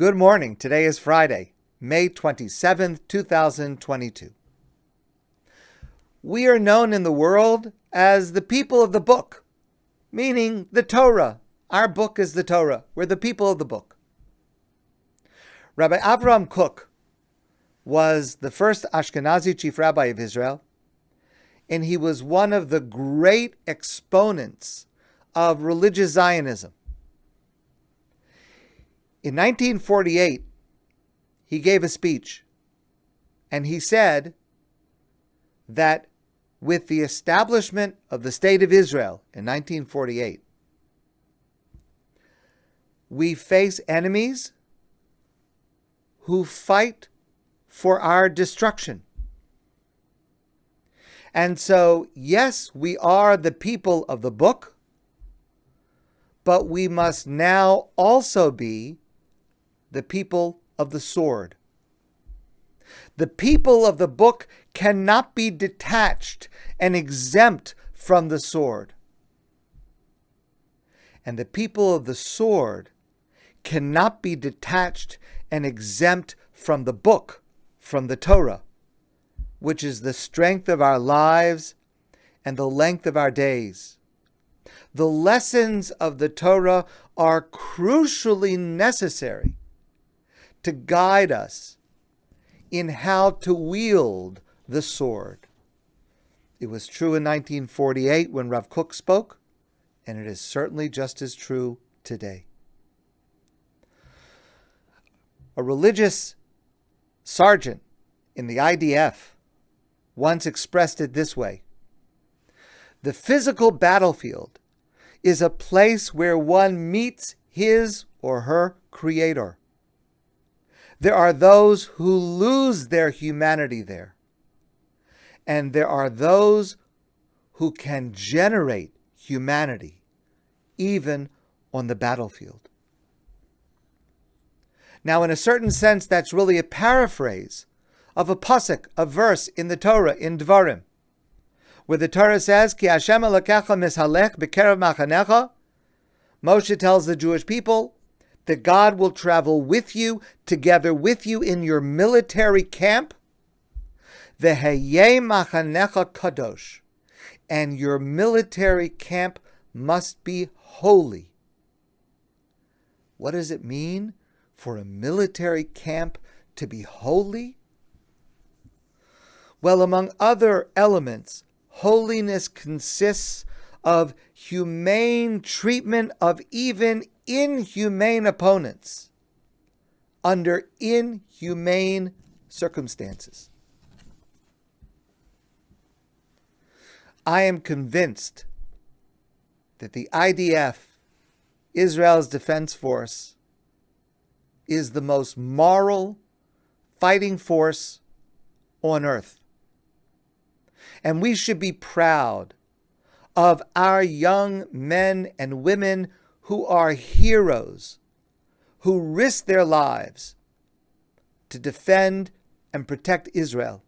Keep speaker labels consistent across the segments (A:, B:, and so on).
A: Good morning. Today is Friday, May 27th, 2022. We are known in the world as the people of the book, meaning the Torah. Our book is the Torah. We're the people of the book. Rabbi Avraham Kook was the first Ashkenazi chief rabbi of Israel, and he was one of the great exponents of religious Zionism. In 1948, he gave a speech, and he said that with the establishment of the State of Israel in 1948, we face enemies who fight for our destruction. And so, yes, we are the people of the book, but we must now also be the people of the sword. The people of the book cannot be detached and exempt from the sword. And the people of the sword cannot be detached and exempt from the book, from the Torah, which is the strength of our lives and the length of our days. The lessons of the Torah are crucially necessary to guide us in how to wield the sword. It was true in 1948 when Rav Kook spoke, and it is certainly just as true today. A religious sergeant in the IDF once expressed it this way: the physical battlefield is a place where one meets his or her creator. There are those who lose their humanity there, and there are those who can generate humanity even on the battlefield. Now, in a certain sense, that's really a paraphrase of a pasuk, a verse in the Torah, in Dvarim, where the Torah says, Ki Hashem Elokecha mishalech b'kerev machanecha. Moshe tells the Jewish people that God will travel with you, together with you in your military camp. V'heyeh machanecha kadosh. And your military camp must be holy. What does it mean for a military camp to be holy? Well, among other elements, holiness consists of humane treatment of even inhumane opponents under inhumane circumstances. I am convinced that the IDF, Israel's defense force, is the most moral fighting force on earth. And we should be proud of our young men and women who are heroes, who risk their lives to defend and protect Israel,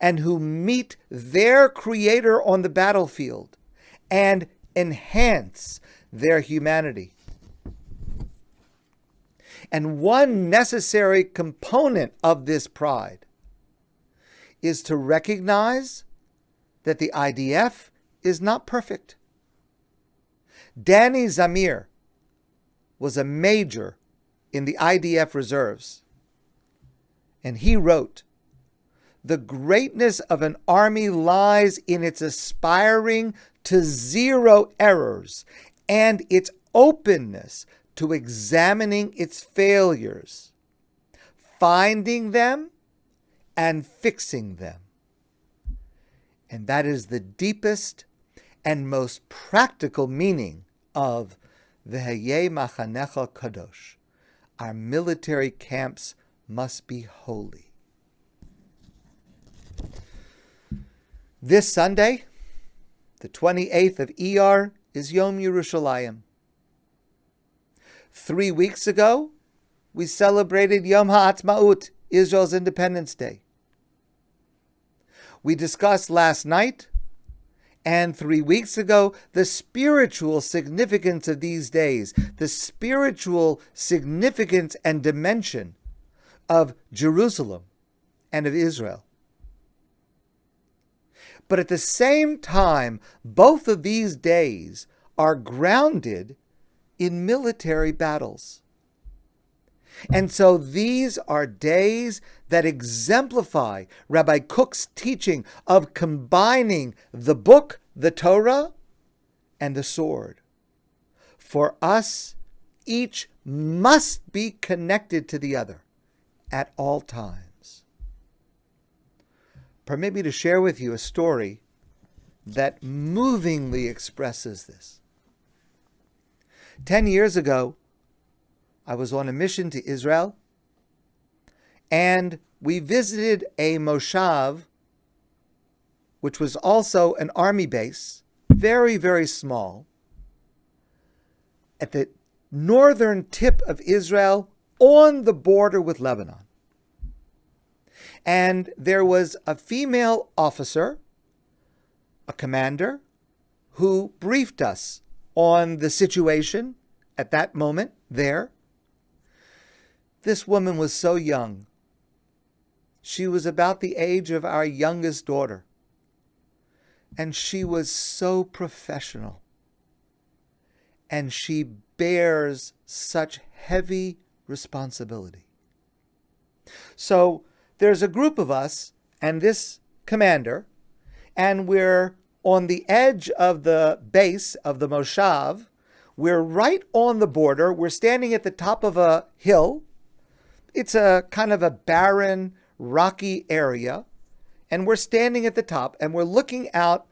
A: and who meet their Creator on the battlefield and enhance their humanity. And one necessary component of this pride is to recognize that the IDF is not perfect. Danny Zamir was a major in the IDF reserves, and he wrote, "The greatness of an army lies in its aspiring to zero errors and its openness to examining its failures, finding them and fixing them." And that is the deepest and most practical meaning of V'heyeh machanecha kadosh. Our military camps must be holy. This Sunday, the 28th of Iyar, is Yom Yerushalayim. 3 weeks ago, we celebrated Yom HaAtzmaut, Israel's Independence Day. We discussed last night And 3 weeks ago, the spiritual significance of these days, the spiritual significance and dimension of Jerusalem and of Israel. But at the same time, both of these days are grounded in military battles. And so these are days that exemplify Rabbi Kook's teaching of combining the book, the Torah, and the sword. For us, each must be connected to the other at all times. Permit me to share with you a story that movingly expresses this. 10 years ago, I was on a mission to Israel, and we visited a moshav, which was also an army base, very, very small, at the northern tip of Israel on the border with Lebanon. And there was a female officer, a commander, who briefed us on the situation at that moment there. This woman was so young. She was about the age of our youngest daughter. And she was so professional. And she bears such heavy responsibility. So there's a group of us and this commander, and we're on the edge of the base of the moshav. We're right on the border. We're standing at the top of a hill. It's a kind of a barren, rocky area. And we're standing at the top and we're looking out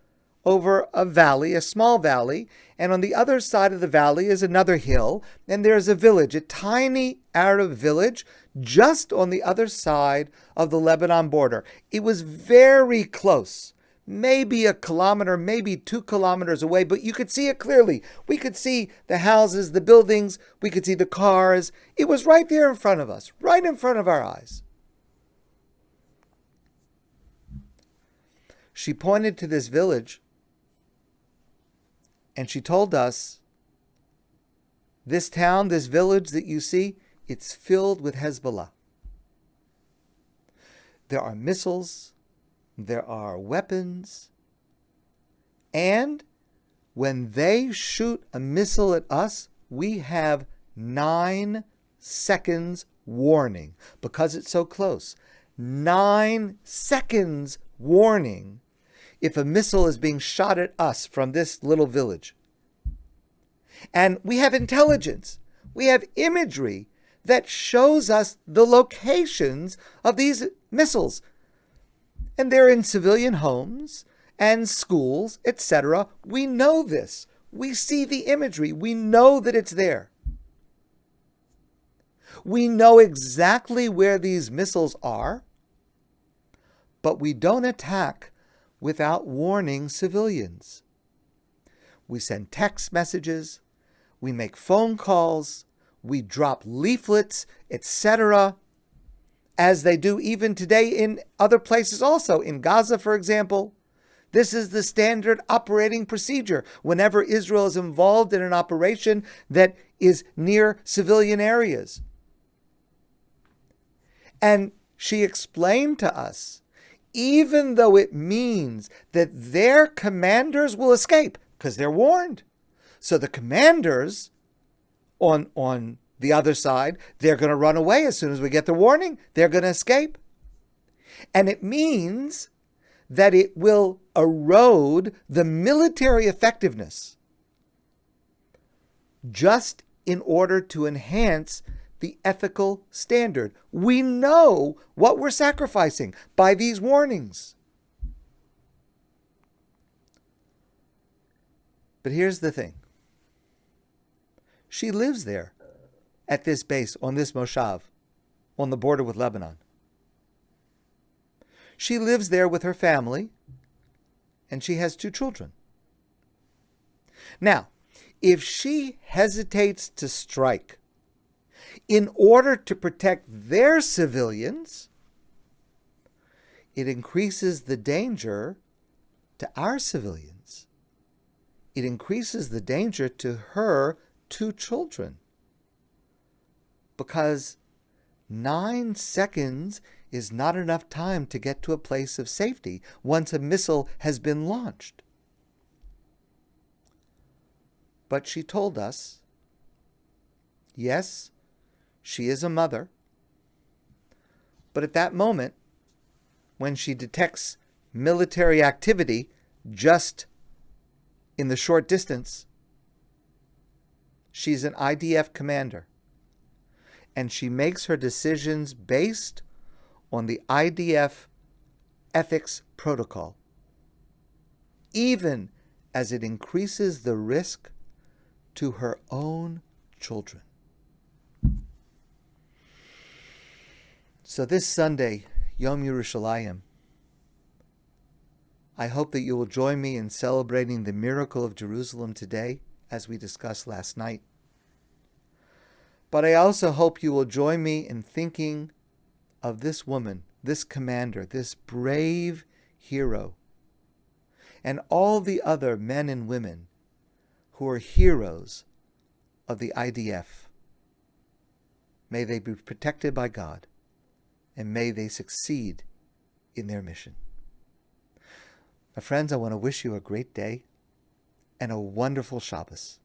A: over a valley, a small valley. And on the other side of the valley is another hill. And there's a village, a tiny Arab village, just on the other side of the Lebanon border. It was very close. Maybe a kilometer, maybe 2 kilometers away, but you could see it clearly. We could see the houses, the buildings, we could see the cars. It was right there in front of us, right in front of our eyes. She pointed to this village and she told us, this town, this village that you see, it's filled with Hezbollah. There are missiles, there are weapons, and when they shoot a missile at us, we have 9 seconds warning because it's so close. 9 seconds warning if a missile is being shot at us from this little village. And we have intelligence, we have imagery that shows us the locations of these missiles. And they're in civilian homes and schools, etc. We know this. We see the imagery. We know that it's there. We know exactly where these missiles are, but we don't attack without warning civilians. We send text messages, we make phone calls, we drop leaflets, etc., as they do even today in other places also. In Gaza, for example, this is the standard operating procedure whenever Israel is involved in an operation that is near civilian areas. And she explained to us, even though it means that their commanders will escape, because they're warned. So the commanders on the other side, they're going to run away as soon as we get the warning. They're going to escape. And it means that it will erode the military effectiveness just in order to enhance the ethical standard. We know what we're sacrificing by these warnings. But here's the thing. She lives there at this base, on this moshav, on the border with Lebanon. She lives there with her family, and she has 2 children. Now, if she hesitates to strike in order to protect their civilians, it increases the danger to our civilians. it increases the danger to her 2 children. Because 9 seconds is not enough time to get to a place of safety once a missile has been launched. But she told us, yes, she is a mother, but at that moment, when she detects military activity just in the short distance, she's an IDF commander, and she makes her decisions based on the IDF ethics protocol, even as it increases the risk to her own children. So this Sunday, Yom Yerushalayim, I hope that you will join me in celebrating the miracle of Jerusalem today, as we discussed last night. But I also hope you will join me in thinking of this woman, this commander, this brave hero, and all the other men and women who are heroes of the IDF. May they be protected by God, and may they succeed in their mission. My friends, I want to wish you a great day and a wonderful Shabbos.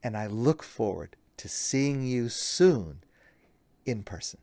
A: And I look forward to seeing you soon in person.